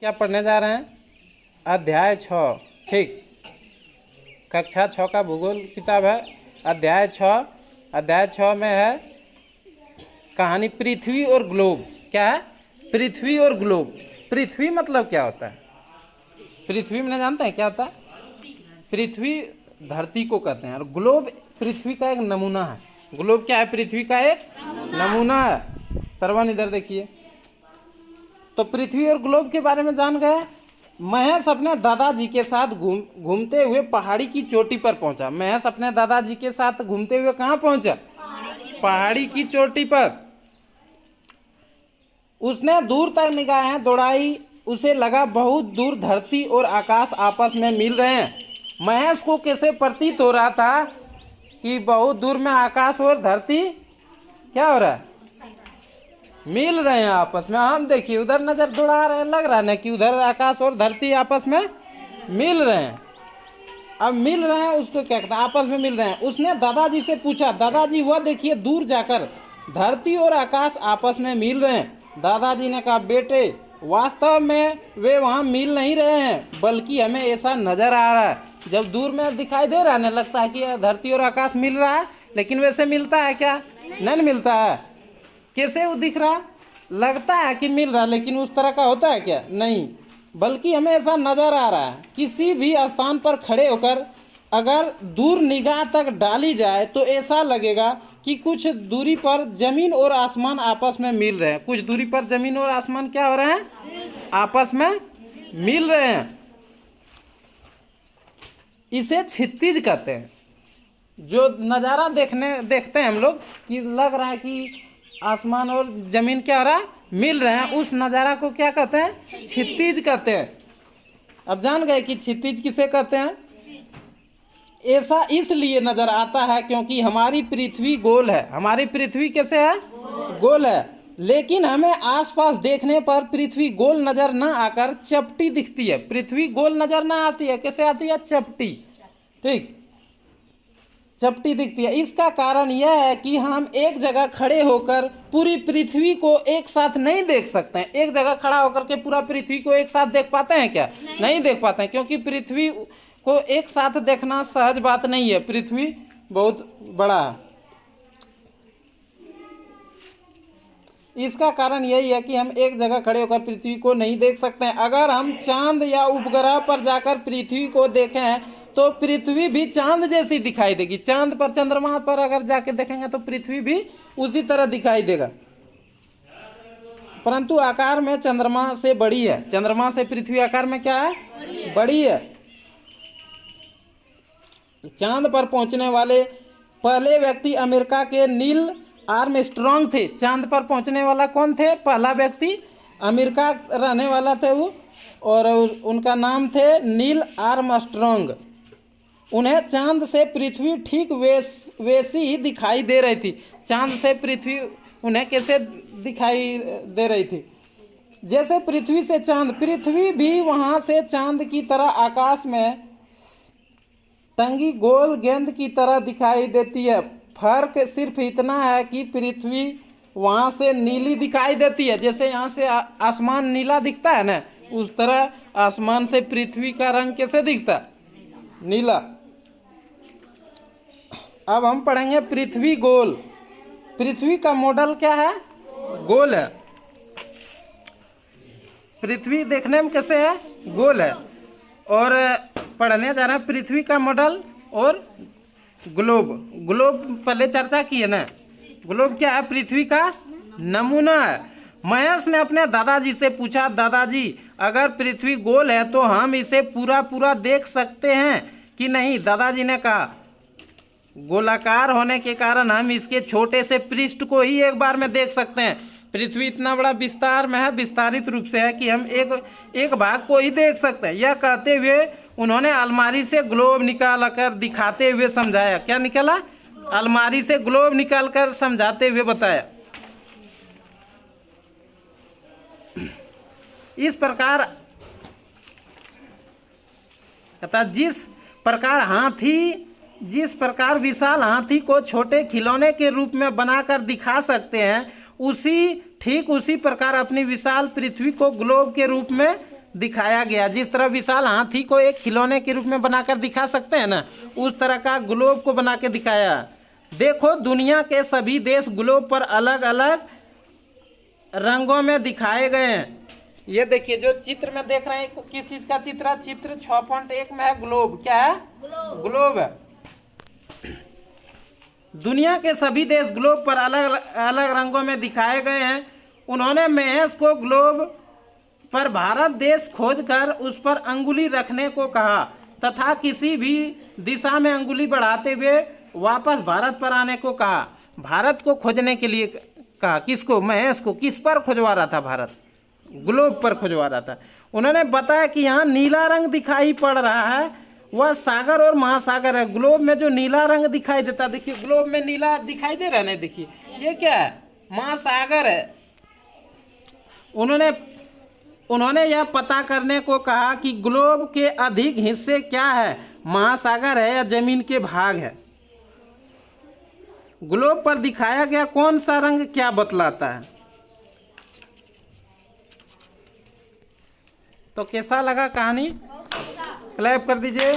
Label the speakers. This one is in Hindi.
Speaker 1: क्या पढ़ने जा रहे हैं? अध्याय 6। ठीक, कक्षा 6 का भूगोल किताब है। अध्याय 6 में है कहानी पृथ्वी और ग्लोब। क्या है? पृथ्वी और ग्लोब। पृथ्वी मतलब क्या होता है? पृथ्वी में जानते हैं क्या होता है? पृथ्वी धरती को कहते हैं और ग्लोब पृथ्वी का एक नमूना है। ग्लोब क्या है? पृथ्वी का एक नमूना है। सरवन इधर देखिए। तो पृथ्वी और ग्लोब के बारे में जान गए। महेश अपने दादाजी के साथ घूमते हुए पहाड़ी की चोटी पर पहुंचा। महेश अपने दादाजी के साथ घूमते हुए कहाँ पहुंचा? पहाड़ी की चोटी पर। उसने दूर तक निगाहें दौड़ाई। उसे लगा बहुत दूर धरती और आकाश आपस में मिल रहे हैं। महेश को कैसे प्रतीत हो रहा था कि बहुत दूर में आकाश और धरती क्या हो रहा है? मिल रहे हैं आपस में। हम देखिए उधर नजर दौड़ा रहे हैं, लग रहा है ना कि उधर आकाश और धरती आपस में मिल रहे हैं। अब मिल रहे हैं उसको क्या कहते हैं? आपस में मिल रहे हैं। उसने दादाजी से पूछा, दादाजी वह देखिए दूर जाकर धरती और आकाश आपस में मिल रहे हैं। दादाजी ने कहा, बेटे वास्तव में वे वहाँ मिल नहीं रहे हैं, बल्कि हमें ऐसा नजर आ रहा है। जब दूर में दिखाई दे रहा है, लगता है कि धरती और आकाश मिल रहा है, लेकिन वैसे मिलता है क्या? नहीं मिलता है। कैसे वो दिख रहा? लगता है कि मिल रहा, लेकिन उस तरह का होता है क्या? नहीं, बल्कि हमें ऐसा नजर आ रहा है। किसी भी स्थान पर खड़े होकर अगर दूर निगाह तक डाली जाए तो ऐसा लगेगा कि कुछ दूरी पर जमीन और आसमान आपस में मिल रहे हैं। कुछ दूरी पर जमीन और आसमान क्या हो रहे हैं? आपस में मिल रहे हैं। इसे क्षितिज कहते हैं। जो नज़ारा देखते हैं हम लोग कि लग रहा है कि आसमान और जमीन क्या हो रहा है? मिल रहे हैं, उस नज़ारा को क्या कहते हैं? क्षितिज कहते हैं। अब जान गए कि क्षितिज किसे कहते हैं? ऐसा इसलिए नजर आता है क्योंकि हमारी पृथ्वी गोल है। हमारी पृथ्वी कैसे है? गोल है। लेकिन हमें आसपास देखने पर पृथ्वी गोल नजर न आकर चपटी दिखती है। पृथ्वी गोल नजर न आती है। कैसे आती है? चपटी। ठीक, चपटी दिखती है। इसका कारण यह है कि हम एक जगह खड़े होकर पूरी पृथ्वी को एक साथ नहीं देख सकते हैं। एक जगह खड़ा होकर के पूरा पृथ्वी को एक साथ देख पाते हैं क्या? नहीं देख पाते हैं, क्योंकि पृथ्वी को एक साथ देखना सहज बात नहीं है। पृथ्वी बहुत बड़ा है। इसका कारण यही है कि हम एक जगह खड़े होकर पृथ्वी को नहीं देख सकते हैं। अगर हम चांद या उपग्रह पर जाकर पृथ्वी को देखें तो पृथ्वी भी चांद जैसी दिखाई देगी। चांद पर, चंद्रमा पर अगर जाके देखेंगे तो पृथ्वी भी उसी तरह दिखाई देगा, परंतु आकार में चंद्रमा से बड़ी है। चंद्रमा से पृथ्वी आकार में क्या है? बड़ी है। चांद पर पहुंचने वाले पहले व्यक्ति अमेरिका के नील आर्मस्ट्रॉन्ग थे। चांद पर पहुंचने वाला कौन थे? पहला व्यक्ति अमेरिका रहने वाला थे वो, और उनका नाम थे नील आर्मस्ट्रॉन्ग। उन्हें चांद से पृथ्वी ठीक वैसी ही दिखाई दे रही थी। चांद से पृथ्वी उन्हें कैसे दिखाई दे रही थी? जैसे पृथ्वी से चांद। पृथ्वी भी वहां से चांद की तरह आकाश में टंगी गोल गेंद की तरह दिखाई देती है। फर्क सिर्फ इतना है कि पृथ्वी वहां से नीली दिखाई देती है। जैसे यहाँ से आसमान नीला दिखता है ना, उस तरह आसमान से पृथ्वी का रंग कैसे दिखता है? नीला। अब हम पढ़ेंगे पृथ्वी गोल। पृथ्वी का मॉडल क्या है? गोल है। पृथ्वी देखने में कैसे है? गोल है। और पढ़ने जा रहे हैं पृथ्वी का मॉडल और ग्लोब। ग्लोब पहले चर्चा की है ना। ग्लोब क्या है? पृथ्वी का नमूना है। महेश ने अपने दादाजी से पूछा, दादाजी अगर पृथ्वी गोल है तो हम इसे पूरा देख सकते हैं कि नहीं? दादाजी ने कहा, गोलाकार होने के कारण हम इसके छोटे से पृष्ठ को ही एक बार में देख सकते हैं। पृथ्वी इतना बड़ा विस्तार में है, विस्तारित रूप से है कि हम एक भाग को ही देख सकते हैं। यह कहते हुए उन्होंने अलमारी से ग्लोब निकाल कर दिखाते हुए समझाया। क्या निकाला? अलमारी से ग्लोब निकाल कर समझाते हुए बताया। इस प्रकार कहता, जिस प्रकार विशाल हाथी को छोटे खिलौने के रूप में बनाकर दिखा सकते हैं, उसी प्रकार अपनी विशाल पृथ्वी को ग्लोब के रूप में दिखाया गया। जिस तरह विशाल हाथी को एक खिलौने के रूप में बनाकर दिखा सकते हैं ना, उस तरह का ग्लोब को बना के दिखाया। देखो दुनिया के सभी देश ग्लोब पर अलग अलग रंगों में दिखाए गए हैं। ये देखिए जो चित्र में देख रहे हैं, किस चीज का चित्र है? चित्र 6.1 में है ग्लोब। क्या है? ग्लोब है। दुनिया के सभी देश ग्लोब पर अलग अलग रंगों में दिखाए गए हैं। उन्होंने महेश को ग्लोब पर भारत देश खोजकर उस पर अंगुली रखने को कहा तथा किसी भी दिशा में अंगुली बढ़ाते हुए वापस भारत पर आने को कहा। भारत को खोजने के लिए कहा। किसको? महेश को। किस पर खोजवा रहा था? भारत, ग्लोब पर खोजवा रहा था। उन्होंने बताया कि यहाँ नीला रंग दिखाई पड़ रहा है, वह सागर और महासागर है। ग्लोब में जो नीला रंग दिखाई देता, देखिए ग्लोब में नीला दिखाई दे रहा है ना, देखिए ये क्या है? महासागर है। उन्होंने यह पता करने को कहा कि ग्लोब के अधिक हिस्से क्या है, महासागर है या जमीन के भाग है। ग्लोब पर दिखाया गया कौन सा रंग क्या बतलाता है? तो कैसा लगा कहानी? क्लैप कर दीजिए।